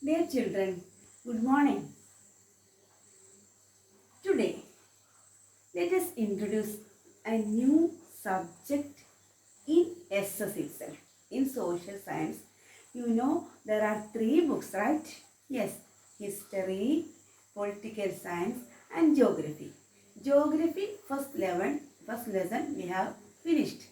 Dear children, good morning. Today, let us introduce a new subject in SS itself. In social science, there are three books, right? Yes, history, political science, and geography. Geography, first lesson we have finished.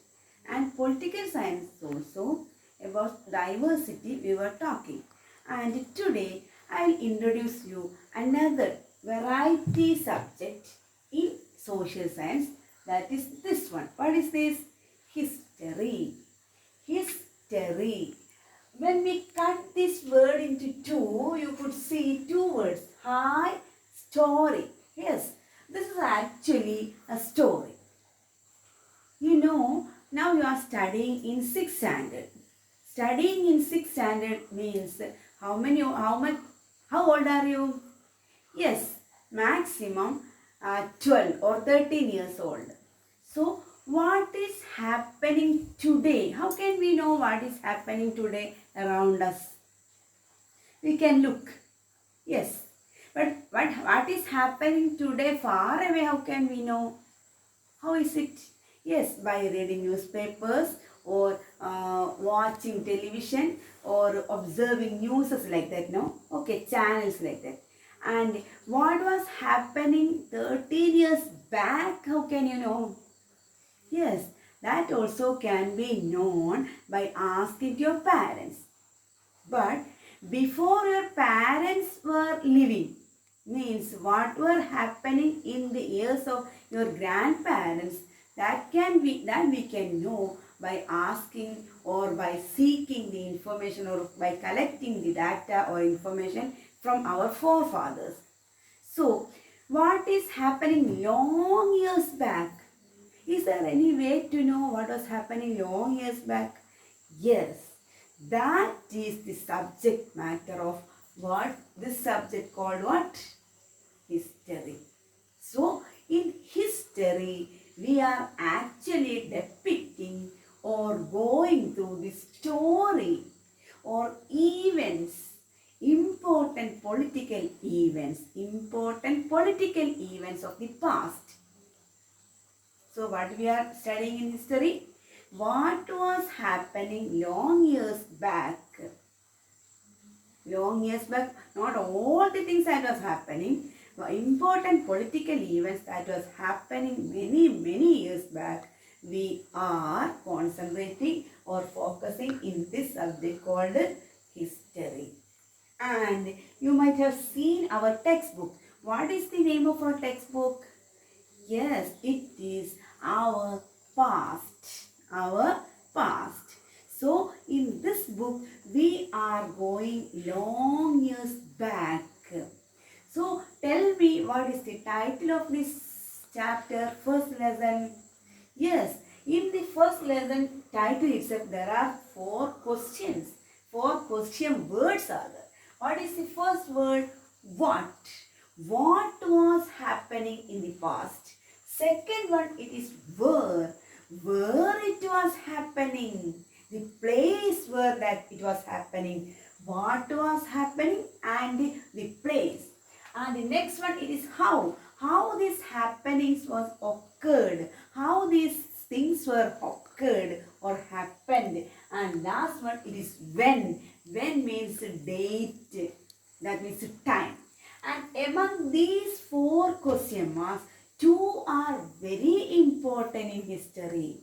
And political science also about diversity we were talking. And today I'll introduce you another variety subject in social science, that is this one. What is this? History. History. When we cut this word into two, you could see two words. Hi, story. Yes, this is actually a story. Now you are studying in 6th standard. Studying in 6th standard means how old are you? Yes, maximum 12 or 13 years old. So, what is happening today? How can we know what is happening today around us? We can look. Yes. But what is happening today far away? How can we know? How is it? Yes, by reading newspapers or watching television or observing news like that, no? Okay, channels like that. And what was happening 13 years back, how can you know? Yes, that also can be known by asking your parents. But before your parents were living, means what were happening in the years of your grandparents, that we can know by asking or by seeking the information or by collecting the data or information from our forefathers. So, what is happening long years back? Is there any way to know what was happening long years back? Yes, that is the subject matter of what this subject called what? History. So, in history, we are actually depicting or going through the story or events, important political events of the past. So, what we are studying in history? What was happening long years back? Long years back, not all the things that was happening, but important political events that was happening many years back, we are concentrating or focusing in this subject called history. And you might have seen our textbook. What is the name of our textbook? Yes, it is our past. Our past. So, in this book, we are going long years back. So, tell me what is the title of this chapter, first lesson? Yes, in the first lesson title itself, there are 4 questions. 4 question words are there. What is the first word? What? What was happening in the past? Second one, it is where. Where it was happening. The place where that it was happening. What was happening and the place. And the next one, it is how. How these happenings was occurred. How these things were occurred or happened. And last one, it is when. When means date. That means time. And among these 4 question marks, 2 are very important in history.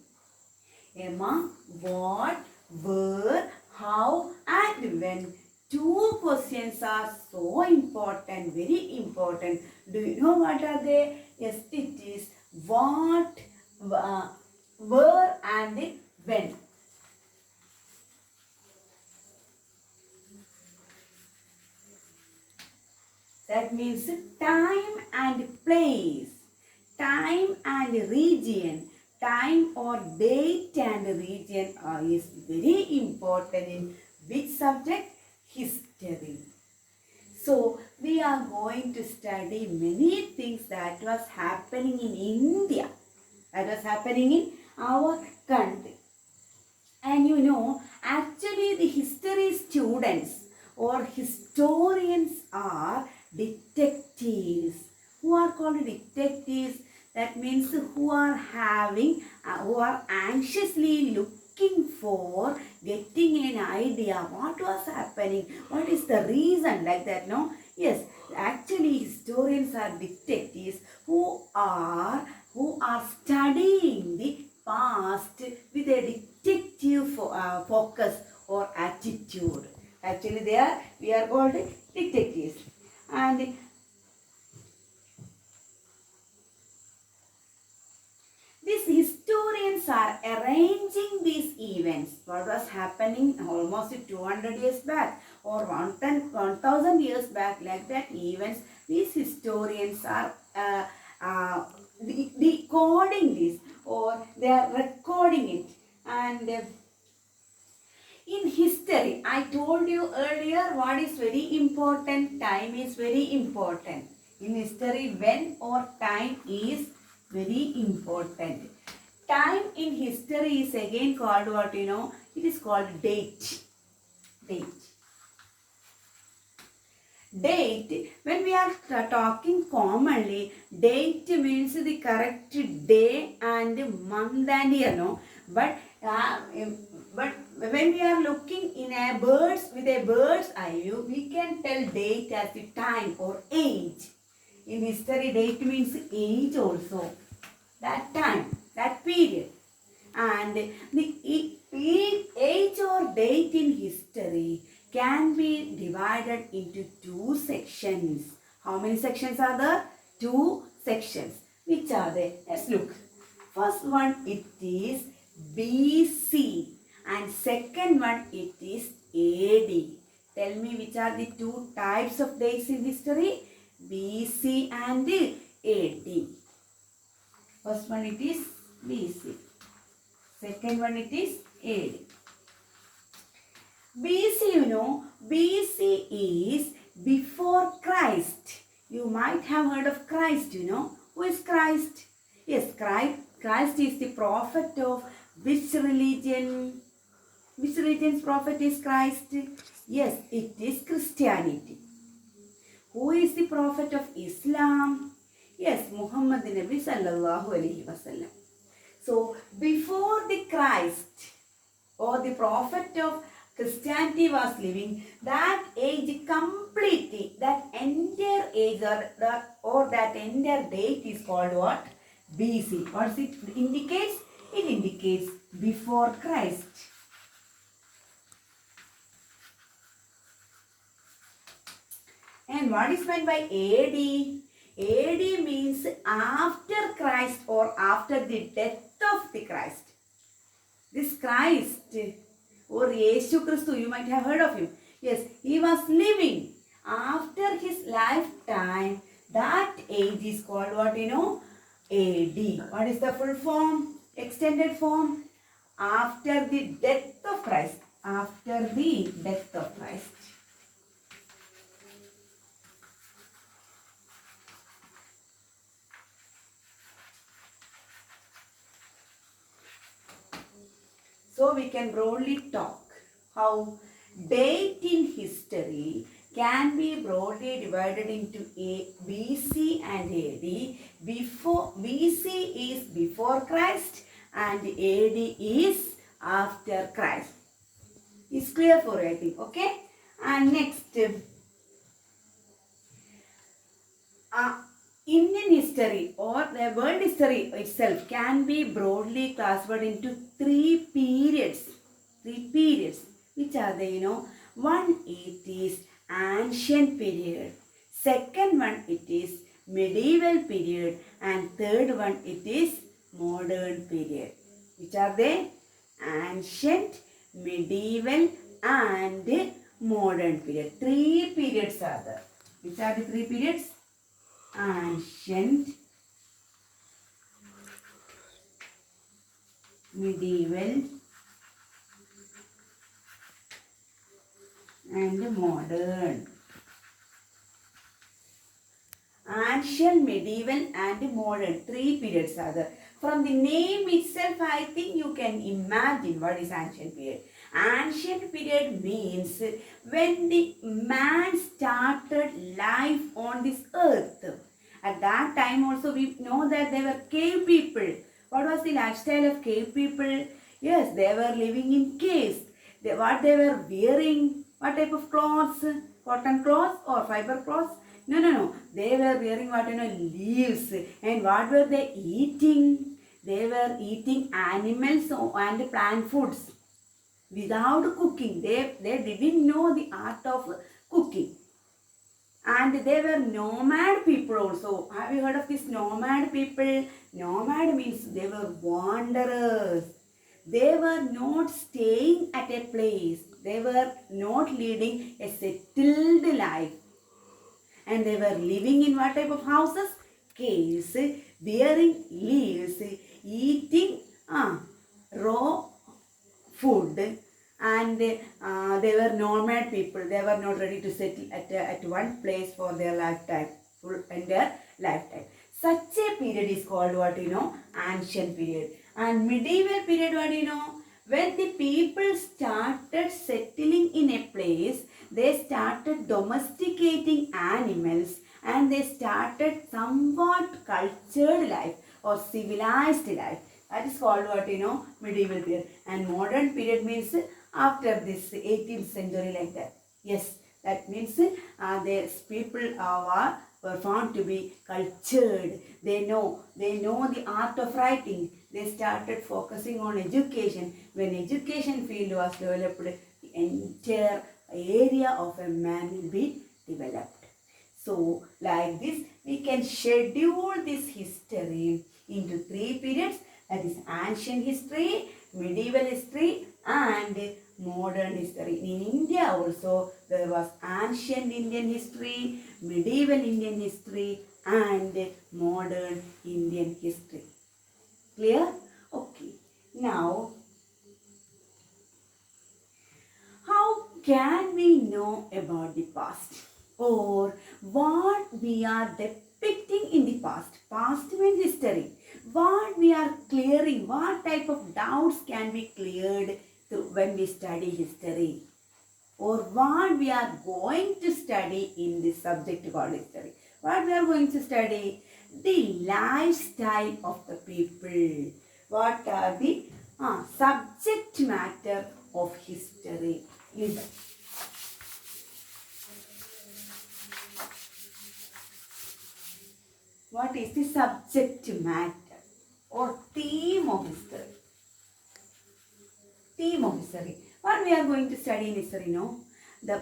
Among what, where, how and when. 2 questions are so important, very important. Do you know what are they? Yes, it is what, where and when. That means time and place, time and region. Time or date and region is very important in which subject? History. So, we are going to study many things that was happening in India, that was happening in our country. And actually the history students or historians are detectives. Who are called detectives? That means who are who are anxiously looking for getting an idea what was happening, what is the reason, like that, no? Yes, actually historians are detectives who are studying the past with a detective focus or attitude. Actually, we are called detectives. And these historians are arranging these events. What was happening almost 200 years back or 1000 years back, like that events. These historians are decoding this, or they are recording it. And in history, I told you earlier what is very important. Time is very important. In history, when or time is very important. Time in history is again called what, you know? It is called date. Date. Date, when we are talking commonly, date means the correct day and month and year, no? But when we are looking in a with a bird's eye view, we can tell date as the time or age. In history, date means age also. That time, that period. And the age or date in history can be divided into two sections. How many sections are there? Two sections. Which are they? Let's look. First one, it is BC, and second one, it is AD. Tell me which are the two types of dates in history? BC and AD. First one, it is BC. Second one, it is AD. BC, you know, BC is before Christ. You might have heard of Christ, you know. Who is Christ? Yes, Christ is the prophet of which religion? Which religion's prophet is Christ? Yes, it is Christianity. Who is the prophet of Islam? Yes, Muhammad Nabi sallallahu alaihi wasallam. So, before the Christ or the prophet of Christianity was living, that age completely, that entire age or that entire date is called what? BC. What it indicates? It indicates before Christ. And what is meant by AD? AD means after Christ or after the death of the Christ. This Christ or Yeshu Christu, you might have heard of him. Yes, he was living. After his lifetime, that age is called what, you know? AD. What is the full form? Extended form? After the death of Christ. After the death of Christ. So we can broadly talk how date in history can be broadly divided into BC and AD. Before BC is before Christ and AD is after Christ. It's clear for you, I think. Okay. And next, Indian history or the world history itself can be broadly classified into three periods. Three periods. Which are they, you know? One, it is ancient period. Second one, it is medieval period. And third one, it is modern period. Which are they? Ancient, medieval and modern period. Three periods are there. Which are the three periods? Ancient, medieval and modern. Ancient, medieval and modern. Three periods are there. From the name itself, I think you can imagine what is ancient period. Ancient period means when the man started life on this earth. At that time also we know that they were cave people. What was the lifestyle of cave people? Yes, they were living in caves. What they were wearing, what type of clothes? Cotton cloths or fiber cloths? No, no, no. They were wearing what leaves. And what were they eating? They were eating animals and plant foods without cooking. They didn't know the art of cooking. And they were nomad people also. Have you heard of this nomad people? Nomad means they were wanderers. They were not staying at a place. They were not leading a settled life. And they were living in what type of houses? Caves, bearing leaves, eating raw food, and they were nomad people. They were not ready to settle at one place for their lifetime, full entire lifetime. Such a period is called what ancient period. And medieval period, what when the people started settling in a place, they started domesticating animals and they started somewhat cultured life or civilized life. That is called what medieval period. And modern period means after this 18th century, like that. Yes, that means these people were found to be cultured. They know the art of writing. They started focusing on education. When education field was developed, the entire area of a man will be developed. So like this, we can schedule this history into 3 periods. That is ancient history, medieval history and modern history. In India also there was ancient Indian history, medieval Indian history and modern Indian history. Clear? Okay. Now, how can we know about the past or what we are depicting in the past? Past means history. What we are clearing, what type of doubts can be cleared when we study history, or what we are going to study in this subject called history. What we are going to study? The lifestyle of the people. What are the subject matter of history? Listen. What is the subject matter or theme of history? Theme of history. What we are going to study in history, no?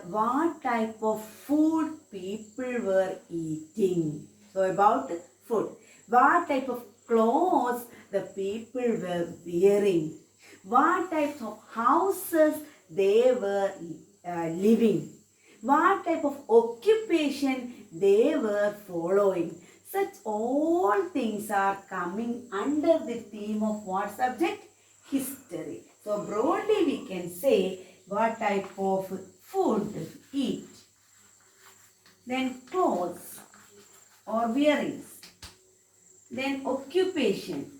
What type of food people were eating. So about food. What type of clothes the people were wearing. What types of houses they were living. What type of occupation they were following. Such all things are coming under the theme of what subject? History. So broadly we can say what type of food eat. Then clothes or wearings. Then occupation.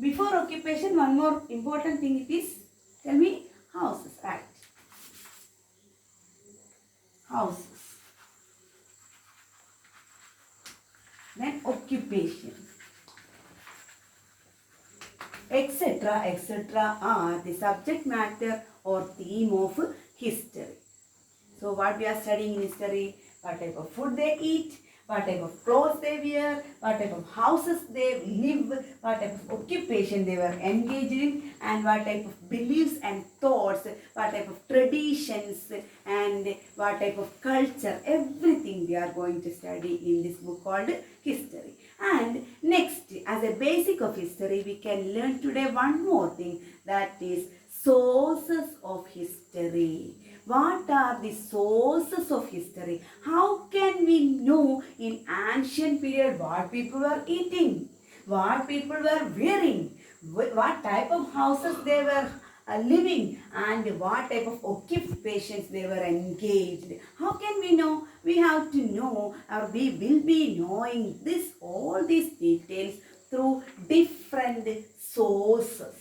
Before occupation, one more important thing it is, tell me, houses, right? Houses. Then occupation, etc., etc. are the subject matter or theme of history. So what we are studying in history, what type of food they eat, what type of clothes they wear, what type of houses they live, what type of occupation they were engaged in, and what type of beliefs and thoughts, what type of traditions, and what type of culture, everything we are going to study in this book called history. And next, as a basic of history, we can learn today one more thing, that is sources of history. What are the sources of history? How can we know in ancient period what people were eating, what people were wearing, what type of houses they were living, and what type of occupations they were engaged? How can we know? We have to know, or we will be knowing this, all these details through different sources.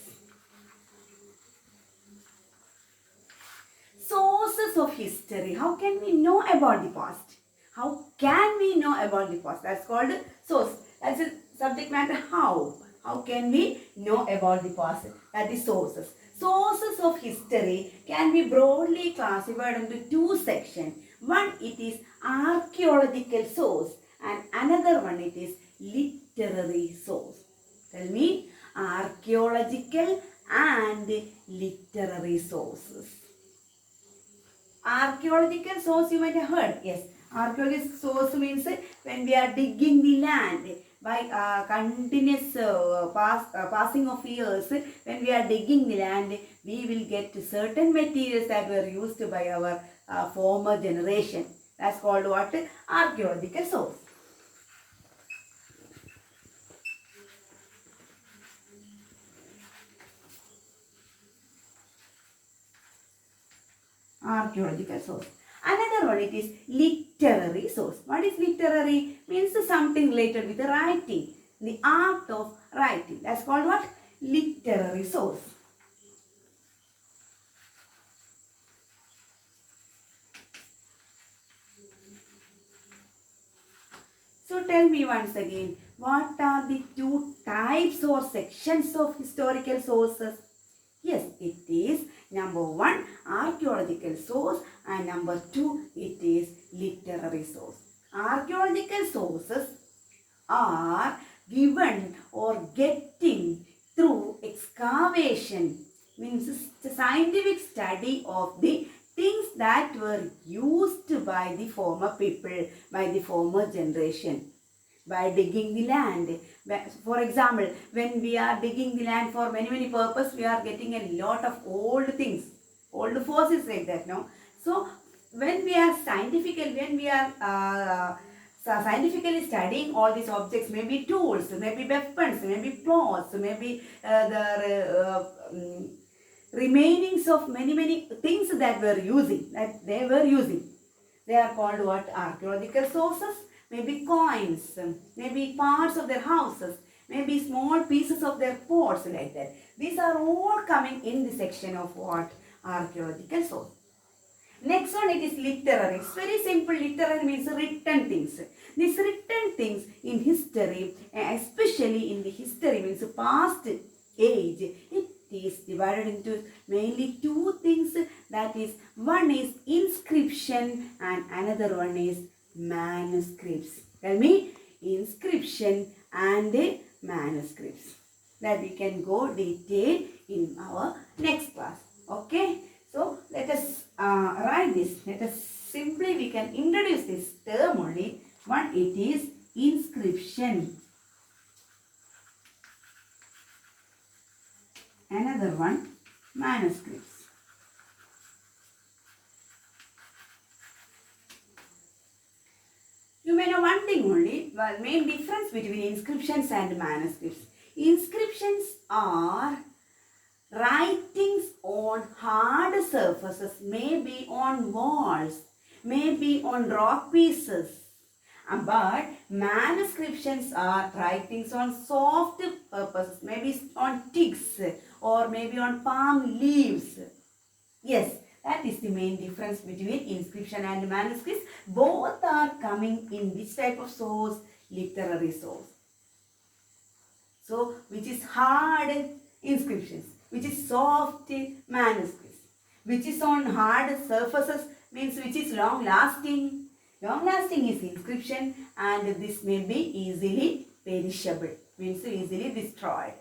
sources of history. How can we know about the past? How can we know about the past? That's called source. That's the subject matter. How? How can we know about the past? That is sources. Sources of history can be broadly classified into two sections. One, it is archaeological source, and another one, it is literary source. Tell me, archaeological and literary sources. Archaeological source you might have heard. Yes, archaeological source means when we are digging the land by continuous passing of years. When we are digging the land, we will get certain materials that were used by our former generation. That's called what? Archaeological source. Archaeological source. Another one, it is literary source. What is literary? Means something related with the writing, the art of writing. That's called what? Literary source. So tell me once again, what are the two types or sections of historical sources? Yes, it is number one, archaeological source, and number two, it is literary source. Archaeological sources are given or getting through excavation, means the scientific study of the things that were used by the former people, by the former generation, by digging the land. For example, when we are digging the land for many purposes, we are getting a lot of old things, old fossils like that, no? So when we are scientifically studying all these objects, maybe tools, maybe weapons, maybe plots, maybe the remainings of many things that they were using. They are called what? Archaeological sources. Maybe coins, maybe parts of their houses, maybe small pieces of their pots, like that. These are all coming in the section of what? Archaeological source. Next one, it is literary. It's very simple. Literary means written things. These written things in history, especially in the history means past age, it is divided into mainly two things. That is, one is inscription and another one is manuscripts. Tell me, inscription and manuscripts. That we can go detail in our next class. Okay. So let us write this. Let us simply, we can introduce this term only. One, it is inscription. Another one, manuscripts. You may know one thing only, the main difference between inscriptions and manuscripts. Inscriptions are writings on hard surfaces, maybe on walls, maybe on rock pieces. But manuscriptions are writings on soft surfaces, maybe on twigs or maybe on palm leaves. Yes, that is the main difference between inscription and manuscripts. Both are coming in which type of source? Literary source. So, which is hard? Inscriptions. Which is soft? Manuscripts. Which is on hard surfaces means which is long lasting? Long lasting is inscription, and this may be easily perishable, means easily destroyed.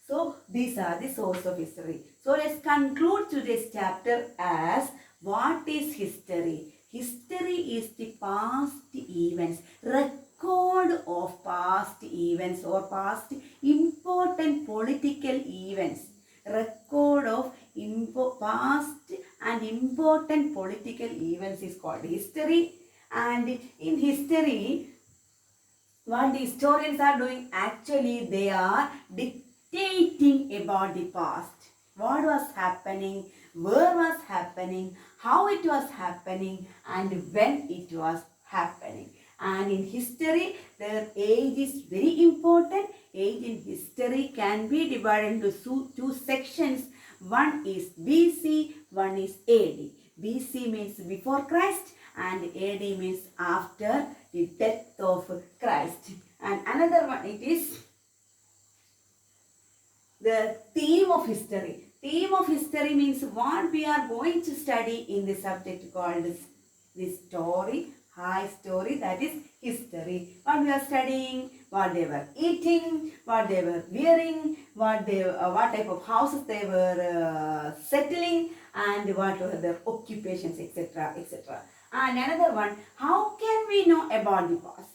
So these are the source of history. So let's conclude today's chapter as what is history? History is the past events, record of past events or past important political events. Record of past and important political events is called history. And in history, what the historians are doing, actually they are dictating about the past. What was happening, where was happening, how it was happening, and when it was happening. And in history, the age is very important. Age in history can be divided into two sections. One is BC, one is AD. BC means before Christ and AD means after the death of Christ. And another one, it is the theme of history. Theme of history means what we are going to study in the subject called the story, high story, that is history. What we are studying, what they were eating, what they were wearing, what type of houses they were settling, and what were their occupations, etc., etc. And another one, how can we know about the past?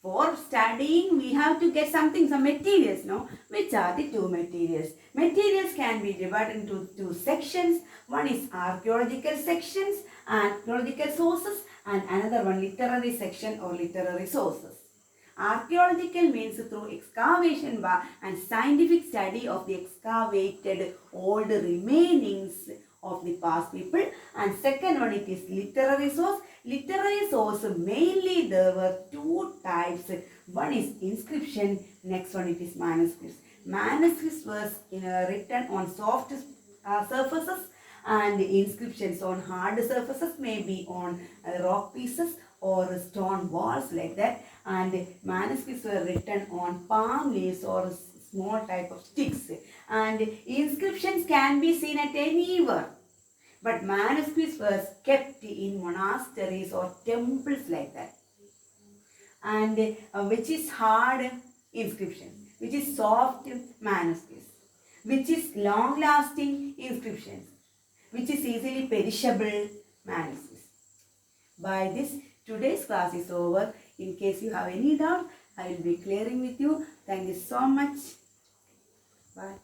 For studying, we have to get some materials, no? Which are the two materials? Materials can be divided into two sections. One is archaeological sections, archaeological sources, and another one literary section or literary sources. Archaeological means through excavation and scientific study of the excavated old remainings of the past people. And second one, it is literary source. Literary source, mainly there were two types. One is inscription, next one it is manuscripts. Manuscripts was written on soft surfaces, and inscriptions on hard surfaces, maybe on rock pieces or stone walls like that. And manuscripts were written on palm leaves or small type of sticks. And inscriptions can be seen at anywhere. But manuscripts were kept in monasteries or temples like that. And which is hard inscription, which is soft manuscripts, which is long-lasting inscriptions, which is easily perishable manuscripts. By this, today's class is over. In case you have any doubt, I will be clearing with you. Thank you so much. Bye.